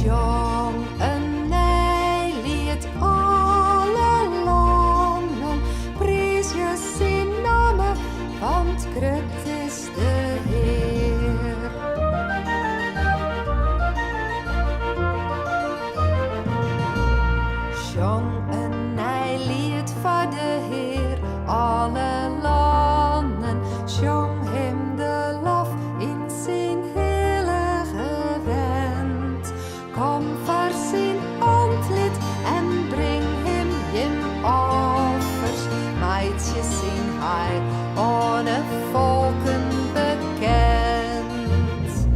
Zong een nijlied alle landen, prijs je zijn namen, want groot is de Heer. Zong een nijlied voor de Heer, alle landen, zong hem de lof in zijn heilige wend. Kom voor zijn ontlid en breng hem offers, meidjes zien hij ohne volken bekend.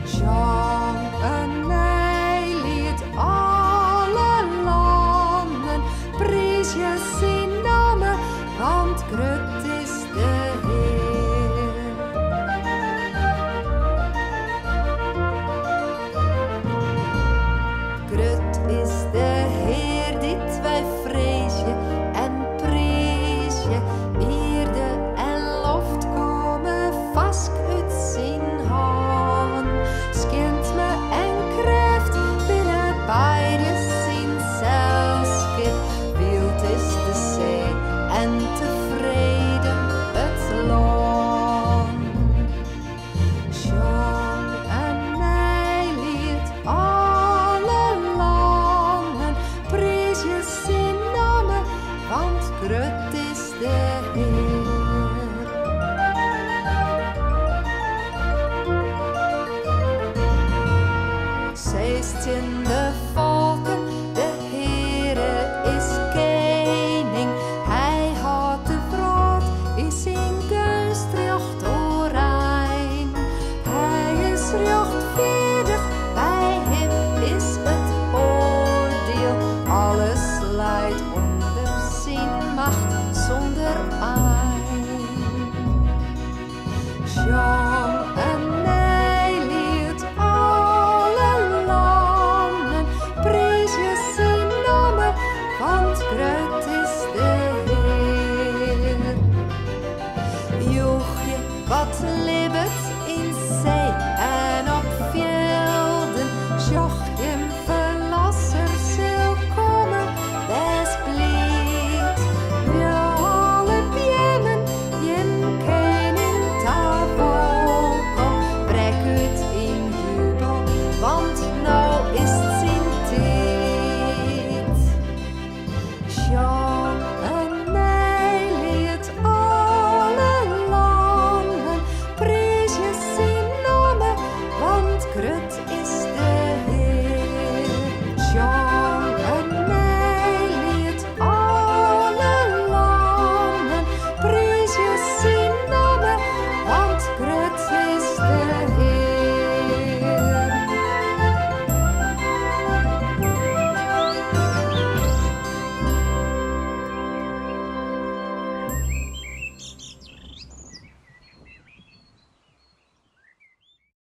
Zong een nijlied alle landen, prijs je zijn namen, want groot is de Heer. Groot is de Heer, dit wij vrees je en prijs je. Eerde en loft komen vast uit zijn hand. Schint me en kracht binnen beide zijn zelfschip. Wild is de zee en tevreden het land. Zong een nijlied alle landen, prijs je zijn namen, want groot is de Heer. 16e